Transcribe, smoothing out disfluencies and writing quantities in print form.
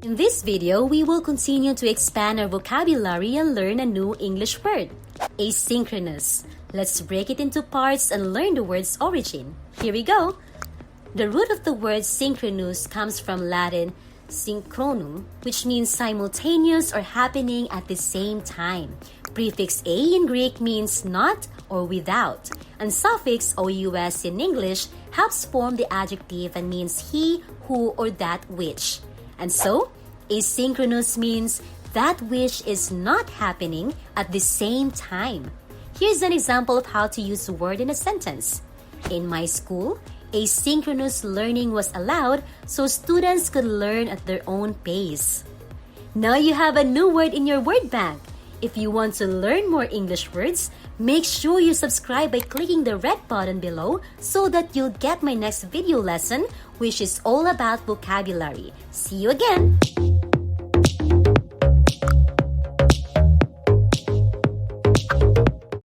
In this video, we will continue to expand our vocabulary and learn a new English word, asynchronous. Let's break it into parts and learn the word's origin. Here we go. The root of the word synchronous comes from Latin synchronum, which means simultaneous or happening at the same time. Prefix a in Greek means not or without, and suffix ous in English helps form the adjective and means he, who, or that which. And so, asynchronous means that which is not happening at the same time. Here's an example of how to use the word in a sentence. In my school, asynchronous learning was allowed so students could learn at their own pace. Now you have a new word in your word bank. If you want to learn more English words, make sure you subscribe by clicking the red button below so that you'll get my next video lesson, which is all about vocabulary. See you again!